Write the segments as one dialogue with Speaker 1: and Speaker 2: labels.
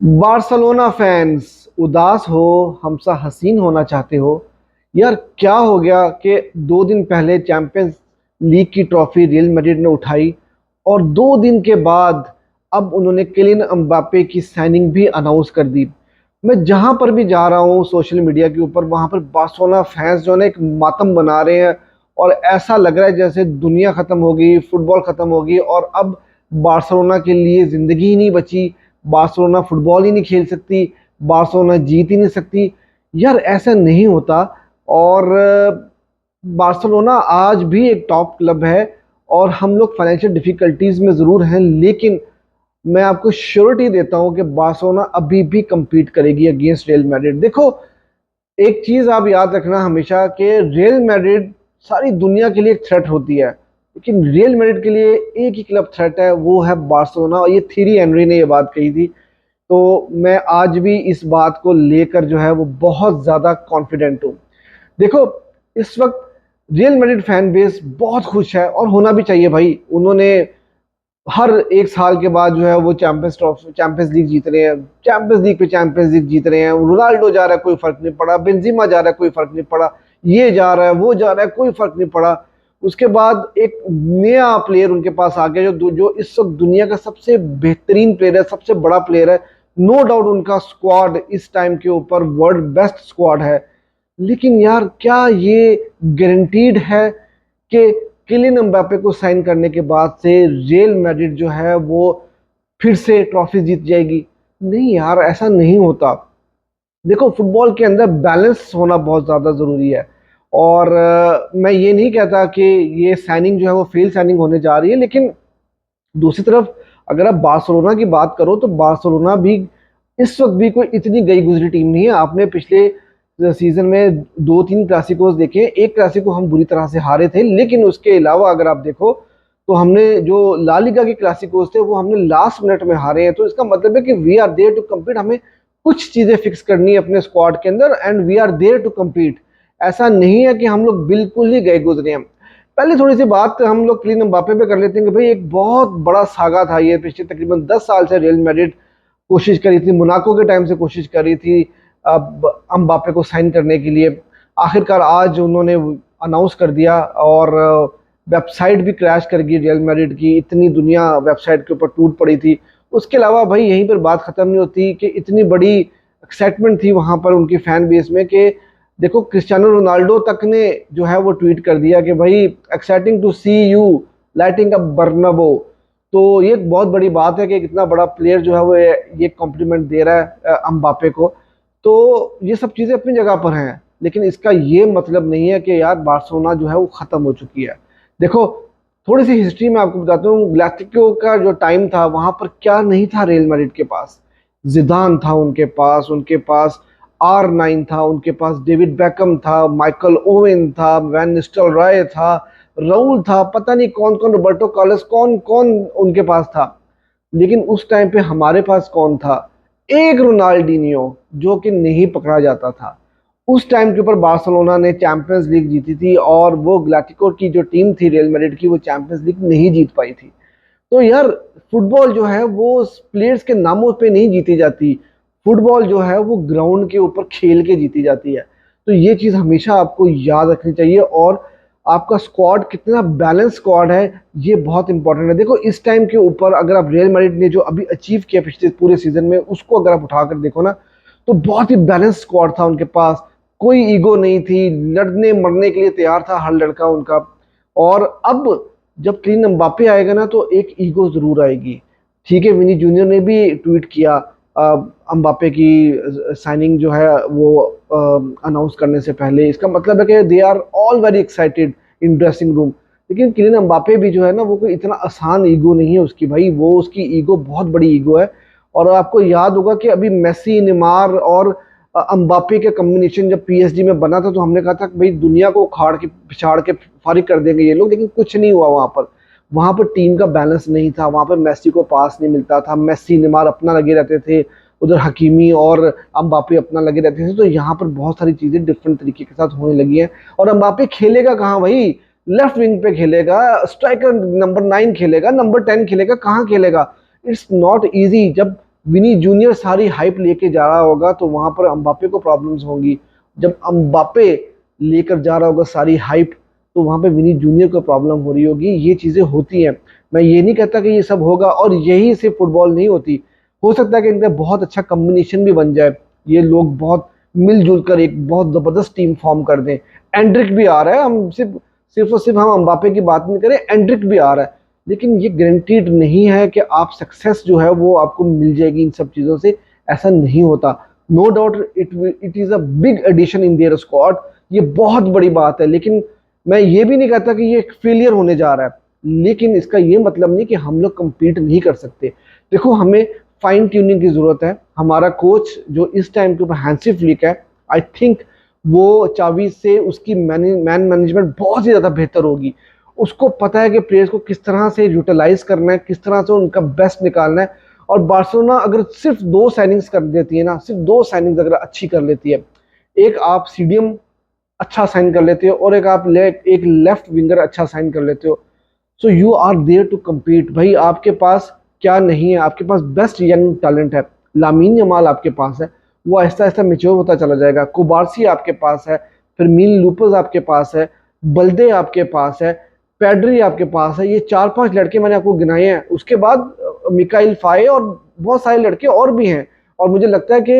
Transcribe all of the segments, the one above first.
Speaker 1: Barcelona fans उदास हो, हमसा हसीन होना चाहते हो। यार क्या हो गया कि 2 दिन पहले चैंपियंस लीग की ट्रॉफी रियल मैड्रिड ने उठाई और 2 दिन के बाद अब उन्होंने किलियन एम्बाप्पे की साइनिंग भी अनाउंस कर दी। मैं जहां पर भी जा रहा हूँ सोशल मीडिया के ऊपर, वहां पर बार्सिलोना फैंस जो है ना एक मातम बना रहे हैं और ऐसा लग रहा है जैसे दुनिया खत्म हो गई, फुटबॉल खत्म हो गई और अब बार्सिलोना के लिए जिंदगी ही नहीं बची। बार्सिलोना फुटबॉल ही नहीं खेल सकती, बार्सिलोना जीत ही नहीं सकती। यार ऐसा नहीं होता। और बार्सिलोना आज भी एक टॉप क्लब है और हम लोग फाइनेंशियल डिफिकल्टीज में जरूर हैं, लेकिन मैं आपको श्योरिटी देता हूं कि बार्सिलोना अभी भी compete करेगी अगेंस्ट रियल मैड्रिड। देखो, एक चीज आप याद रखना हमेशा कि रियल मैड्रिड सारी दुनिया के लिए एक थ्रेट होती है, लेकिन रियल मैड्रिड के लिए एक ही क्लब थ्रेट है, वो है बार्सिलोना। और ये थीरी एनरी ने ये बात कही थी, तो मैं आज भी इस बात को लेकर जो है वो बहुत ज्यादा कॉन्फिडेंट हूँ। देखो, इस वक्त रियल मैड्रिड फैन बेस बहुत खुश है और होना भी चाहिए भाई। उन्होंने हर एक साल के बाद जो है वो चैंपियंस ट्रॉफी, चैंपियंस लीग जीत रहे हैं, चैंपियंस लीग पे चैंपियंस लीग जीत रहे हैं। रोनाल्डो जा रहा है, कोई फर्क नहीं पड़ा। बेंजिमा जा रहा है, कोई फर्क नहीं पड़ा। ये जा रहा है, वो जा रहा है, कोई फर्क नहीं पड़ा। उसके बाद एक नया प्लेयर उनके पास आ गया जो इस वक्त दुनिया का सबसे बेहतरीन प्लेयर है, सबसे बड़ा प्लेयर है। नो डाउट उनका स्क्वाड इस टाइम के ऊपर वर्ल्ड बेस्ट स्क्वाड है। लेकिन यार क्या ये गारंटीड है कि किलियन एम्बाप्पे को साइन करने के बाद से रियल मैड्रिड जो है वो फिर से ट्रॉफी जीत जाएगी? नहीं यार, ऐसा नहीं होता। देखो, फुटबॉल के अंदर बैलेंस होना बहुत ज़्यादा ज़रूरी है। और मैं ये नहीं कहता कि ये साइनिंग जो है वो फेल साइनिंग होने जा रही है, लेकिन दूसरी तरफ अगर आप बार्सिलोना की बात करो तो बार्सिलोना भी इस वक्त भी कोई इतनी गई गुजरी टीम नहीं है। आपने पिछले सीजन में 2-3 क्लासिकोस देखे, एक क्लासिको हम बुरी तरह से हारे थे, लेकिन उसके अलावा अगर आप देखो तो हमने जो ला लीगा के क्लासिकोस थे वो हमने लास्ट मिनट में हारे हैं। तो इसका मतलब है कि we are there to compete. हमें कुछ चीजें फिक्स करनी है अपने स्क्वाड के अंदर and we are there to compete. ऐसा नहीं है कि हम लोग बिल्कुल ही गए गुजरे हैं। पहले थोड़ी सी बात हम लोग क्लीन एम्बाप्पे पे कर लेते हैं कि भाई एक बहुत बड़ा सागा था ये। पिछले तकरीबन 10 साल से रियल मैड्रिड कोशिश करी थी, मोनाको के टाइम से कोशिश करी थी अब एम्बाप्पे को साइन करने के लिए। आखिरकार आज उन्होंने अनाउंस कर दिया और वेबसाइट भी क्रैश कर गई रियल मैड्रिड की। इतनी दुनिया वेबसाइट के ऊपर टूट पड़ी थी। उसके अलावा भाई यहीं पर बात खत्म नहीं होती कि इतनी बड़ी एक्साइटमेंट थी वहां पर उनकी फैन बेस में कि देखो, क्रिस्टियानो रोनाल्डो तक ने जो है वो ट्वीट कर दिया कि भाई exciting to see you lighting up Bernabeu. तो ये एक बहुत बड़ी बात है कि कितना बड़ा प्लेयर जो है वो ये कॉम्प्लीमेंट दे रहा है अम्बापे को। तो ये सब चीजें अपनी जगह पर हैं, लेकिन इसका ये मतलब नहीं है कि यार बार्सिलोना जो है वो खत्म हो चुकी है। देखो, थोड़ी सी हिस्ट्री में आपको बताता हूँ। ग्लैक्टिको का जो टाइम था वहां पर क्या नहीं था रियल मैड्रिड के पास? जिदान था उनके पास R9 था, उनके पास डेविड बैकम था, माइकल ओवेन था, वैन निस्टेलरॉय था, राउल था, पता नहीं कौन कौन, रोबर्टो कार्लोस, कौन कौन उनके पास था। लेकिन उस टाइम पे हमारे पास कौन था? एक रोनाल्डिनियो, जो कि नहीं पकड़ा जाता था। उस टाइम के ऊपर बार्सिलोना ने चैंपियंस लीग जीती थी और वो ग्लैटिको की जो टीम थी रियल मैड्रिड की, वो चैंपियंस लीग नहीं जीत पाई थी। तो यार फुटबॉल जो है वो प्लेयर्स के नामों पे नहीं जीती जाती। फुटबॉल जो है वो ग्राउंड के ऊपर खेल के जीती जाती है। तो ये चीज हमेशा आपको याद रखनी चाहिए। और आपका स्क्वाड कितना बैलेंस स्क्वाड है, ये बहुत इंपॉर्टेंट है। देखो, इस टाइम के ऊपर अगर आप रियल मैड्रिड ने जो अभी अचीव किया पिछले पूरे सीजन में, उसको अगर आप उठाकर देखो ना, तो बहुत ही बैलेंस स्क्वाड था उनके पास। कोई ईगो नहीं थी, लड़ने मरने के लिए तैयार था हर लड़का उनका। और अब जब क्लीन एम्बाप्पे आएगा ना तो एक ईगो जरूर आएगी। ठीक है, विनी जूनियर ने भी ट्वीट किया एम्बाप्पे की साइनिंग जो है वो अनाउंस करने से पहले। इसका मतलब है कि they are all very excited in dressing room. लेकिन किलियन एम्बाप्पे भी जो है ना वो कोई इतना आसान ईगो नहीं है उसकी भाई। वो उसकी ईगो बहुत बड़ी ईगो है। और आपको याद होगा कि अभी मेसी, नेमार और एम्बाप्पे के कॉम्बिनेशन जब PSG में बना था तो हमने कहा था कि भाई दुनिया को उखाड़ के पिछाड़ के फारिग कर देंगे ये लोग। लेकिन कुछ नहीं हुआ वहां पर। वहां पर टीम का बैलेंस नहीं था, वहां पर मेसी को पास नहीं मिलता था। मेसी, नेमार अपना लगे रहते थे, उधर हकीमी और एम्बाप्पे अपना लगे रहते थे। तो यहाँ पर बहुत सारी चीजें डिफरेंट तरीके के साथ होने लगी हैं। और एम्बाप्पे खेलेगा कहाँ भाई? लेफ्ट विंग पे खेलेगा, स्ट्राइकर नंबर 9 खेलेगा, नंबर 10 खेलेगा, कहाँ खेलेगा? It's not easy. जब विनी जूनियर सारी हाइप लेके जा रहा होगा तो वहां पर अम्बापे को प्रॉब्लम्स होंगी। जब अम्बापे लेकर जा रहा होगा सारी हाइप तो वहां पे विनी जूनियर को प्रॉब्लम हो रही होगी। ये चीजें होती हैं। मैं ये नहीं कहता कि ये सब होगा, और यही से फुटबॉल नहीं होती। हो सकता है कि इनका बहुत अच्छा कॉम्बिनेशन भी बन जाए, ये लोग बहुत मिलजुल कर एक बहुत जबरदस्त टीम फॉर्म कर दें। एंड्रिक भी आ रहा है, हम सिर्फ सिर्फ और सिर्फ हम अम्बापे की बात नहीं करें, एंड्रिक भी आ रहा है। लेकिन ये गारंटीड नहीं है कि आप सक्सेस जो है वो आपको मिल जाएगी इन सब चीज़ों से। ऐसा नहीं होता। No doubt it is a big addition in their squad. ये बहुत बड़ी बात है, लेकिन मैं ये भी नहीं कहता कि ये एक फेलियर होने जा रहा है। लेकिन इसका ये मतलब नहीं कि हम लोग compete नहीं कर सकते। देखो, हमें फाइन ट्यूनिंग की जरूरत है। हमारा कोच जो इस टाइम के ऊपर हैंसी फ्लिक है, आई थिंक वो चावी से उसकी मैन मैनेजमेंट बहुत ही ज़्यादा बेहतर होगी। उसको पता है कि प्लेयर्स को किस तरह से यूटिलाइज करना है, किस तरह से उनका बेस्ट निकालना है। और बार्सिलोना अगर सिर्फ 2 साइनिंग्स कर देती है ना, सिर्फ 2 साइनिंग्स अगर अच्छी कर लेती है, एक आप सीडीएम अच्छा साइन कर लेते हो और एक लेफ्ट विंगर अच्छा साइन कर लेते हो, so you are there to compete. भाई आपके पास क्या नहीं है, आपके पास बेस्ट यंग टैलेंट है। लामीन यमाल आपके पास है, वो आहिस्ता आहिस्ता मेच्योर होता चला जाएगा। कुबारसी आपके पास है, फिर मीन लूपस आपके पास है, बल्दे आपके पास है, पेड्री आपके पास है। ये 4-5 लड़के मैंने आपको गिनाए हैं। उसके बाद मिकाइल फाए और बहुत सारे लड़के और भी हैं। और मुझे लगता है कि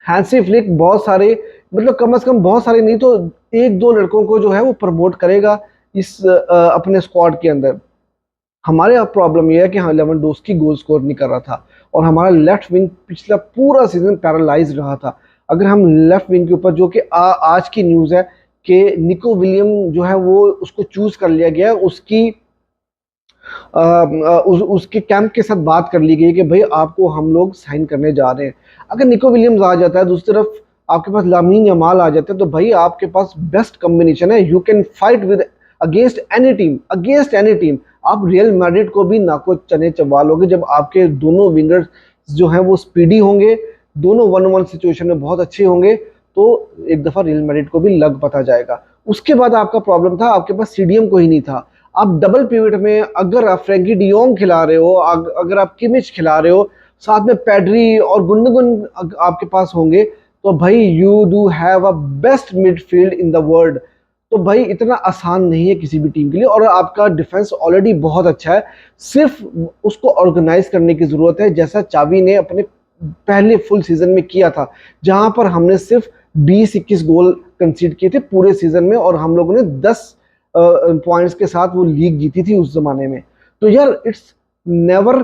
Speaker 1: हैंसी फ्लिक बहुत सारे, मतलब कम से कम बहुत सारे नहीं तो 1-2 लड़कों को जो है वो प्रमोट करेगा इस अपने स्क्वाड के अंदर। हमारे अब प्रॉब्लम ये है कि हाँ, लेवेंडोस्की गोल स्कोर नहीं कर रहा था और हमारा लेफ्ट विंग पिछला पूरा सीजन पैरालाइज रहा था। अगर हम लेफ्ट विंग के ऊपर, जो कि आज की न्यूज़ है कि निको विलियम जो है वो उसको चूज कर लिया गया है, उसके कैंप के साथ बात कर ली गई कि भाई आपको हम लोग साइन करने जा रहे हैं। अगर निको विलियम्स आ जाता है, दूसरी तरफ आपके पास लामीन यमाल आ जाता है, तो भाई आपके पास बेस्ट कॉम्बिनेशन है। You can fight with against any team. आप रियल मैड्रिड को भी नाको चने चबा लोगे जब आपके दोनों विंगर्स जो हैं वो स्पीडी होंगे, दोनों 1-on-1 सिचुएशन में बहुत अच्छे होंगे, तो एक दफा रियल मैड्रिड को भी लग पता जाएगा। उसके बाद आपका प्रॉब्लम था, आपके पास सीडीएम कोई नहीं था। आप डबल पिवट में अगर आप फ्रैंकी डियोंग खिला रहे हो, अगर आप किमिच खिला रहे हो, साथ में पैड्री और गुंडोगन आपके पास होंगे, तो भाई you do have a best midfield in the world. तो भाई इतना आसान नहीं है किसी भी टीम के लिए, और आपका डिफेंस ऑलरेडी बहुत अच्छा है। सिर्फ उसको ऑर्गेनाइज करने की जरूरत है, जैसा चावी ने अपने पहले फुल सीजन में किया था, जहां पर हमने सिर्फ 20-21 गोल कंसीड किए थे पूरे सीजन में, और हम लोगों ने 10 पॉइंट्स के साथ वो लीग जीती थी उस जमाने में। तो यार इट्स नेवर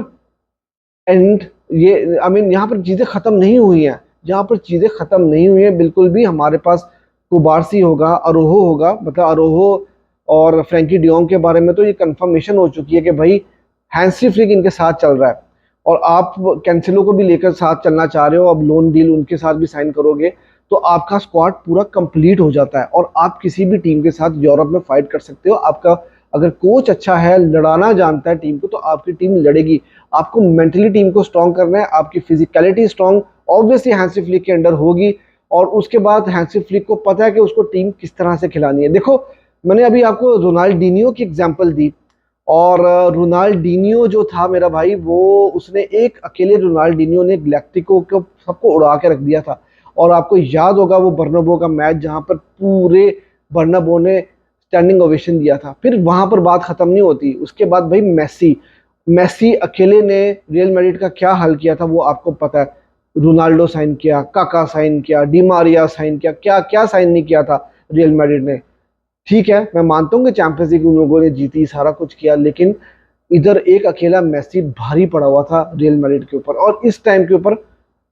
Speaker 1: एंड, ये आई मीन यहाँ पर चीज़ें ख़त्म नहीं हुई हैं। यहाँ पर चीज़ें ख़त्म नहीं हुई हैं बिल्कुल भी। हमारे पास कुबारसी होगा, अरोहो होगा, मतलब अरोहो और फ्रैंकी डियोंग के बारे में तो ये कंफर्मेशन हो चुकी है कि भाई हैंसी फ्लिक इनके साथ चल रहा है, और आप कैंसिलो को भी लेकर साथ चलना चाह रहे हो। अब लोन डील उनके साथ भी साइन करोगे तो आपका स्क्वाड पूरा कंप्लीट हो जाता है, और आप किसी भी टीम के साथ यूरोप में फाइट कर सकते हो। आपका अगर कोच अच्छा है, लड़ाना जानता है टीम को, तो आपकी टीम लड़ेगी। आपको मेंटली टीम को स्ट्रॉन्ग करना है, आपकी physicality strong obviously Hansi flick के अंडर होगी। और उसके बाद हैंसी फ्लिक को पता है कि उसको टीम किस तरह से खिलानी है। देखो, मैंने अभी आपको रोनाल्डिनियो की एग्जांपल दी, और रोनाल्डिनियो जो था मेरा भाई, वो उसने एक अकेले रोनाल्डिनियो ने गैलेक्टिको को सबको उड़ा के रख दिया था। और आपको याद होगा वो बर्नाब्यू का मैच, जहां पर पूरे बर्नाब्यू ने स्टैंडिंग ओवेशन दिया था। फिर वहां पर बात खत्म नहीं होती। उसके बाद भाई मेसी मेसी अकेले ने रियल मैड्रिड का क्या हाल किया था वो आपको पता है। रोनाल्डो साइन किया, काका साइन किया, डी मारिया साइन किया, क्या क्या साइन नहीं किया था रियल मैड्रिड ने। ठीक है, मैं मानता हूँ कि चैंपियंस लीग उन लोगों ने जीती, सारा कुछ किया, लेकिन इधर एक अकेला मेसी भारी पड़ा हुआ था रियल मैड्रिड के ऊपर। और इस टाइम के ऊपर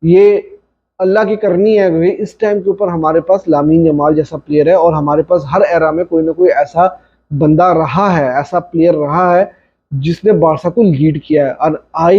Speaker 1: ये अल्लाह की करनी है कि इस टाइम के ऊपर हमारे पास लामीन यमाल जैसा प्लेयर है, और हमारे पास हर एरा में कोई ना कोई ऐसा बंदा रहा है, ऐसा प्लेयर रहा है जिसने बारसा को लीड किया है। और I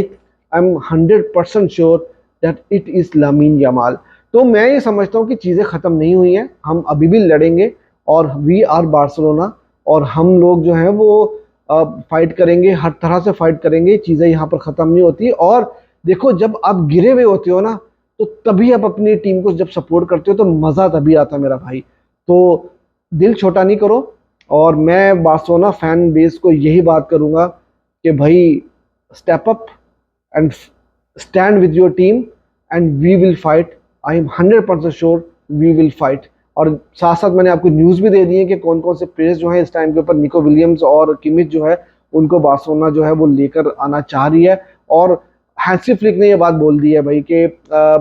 Speaker 1: am 100% sure that it is Lamine Yamal. तो मैं ये समझता हूँ कि चीज़ें ख़त्म नहीं हुई हैं, हम अभी भी लड़ेंगे, और वी आर बार्सिलोना, और हम लोग जो हैं वो फाइट करेंगे, हर तरह से फाइट करेंगे। चीज़ें यहाँ पर ख़त्म नहीं होती। और देखो, जब आप गिरे हुए होते हो ना, तो तभी आप अपनी टीम को जब सपोर्ट करते हो तो मज़ा तभी आता है मेरा भाई। तो दिल छोटा नहीं करो। और मैं बार्सिलोना फैन बेस को यही बात करूँगा कि भाई step up and stand with your team and we will fight. I am 100% sure we will fight. और साथ साथ मैंने आपको न्यूज़ भी दे दी है कि कौन कौन से प्लेयर्स जो हैं इस टाइम के ऊपर निको विलियम्स और किमिच जो है उनको बार्सिलोना जो है वो लेकर आना चाह रही है। और हैंसी फ्लिक ने ये बात बोल दी है भाई कि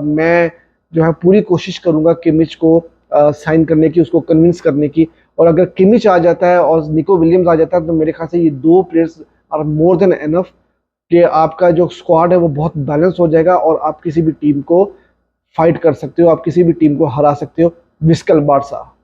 Speaker 1: मैं जो है पूरी कोशिश करूंगा किमिच को साइन करने की, उसको कन्विंस करने की। और अगर किमिच आ जाता है और निको विलियम्स आ जाता है तो मेरे ख्याल से ये दो players are more than enough कि आपका जो स्क्वाड है वो बहुत बैलेंस हो जाएगा और आप किसी भी टीम को फाइट कर सकते हो, आप किसी भी टीम को हरा सकते हो, विस्कल बारसा।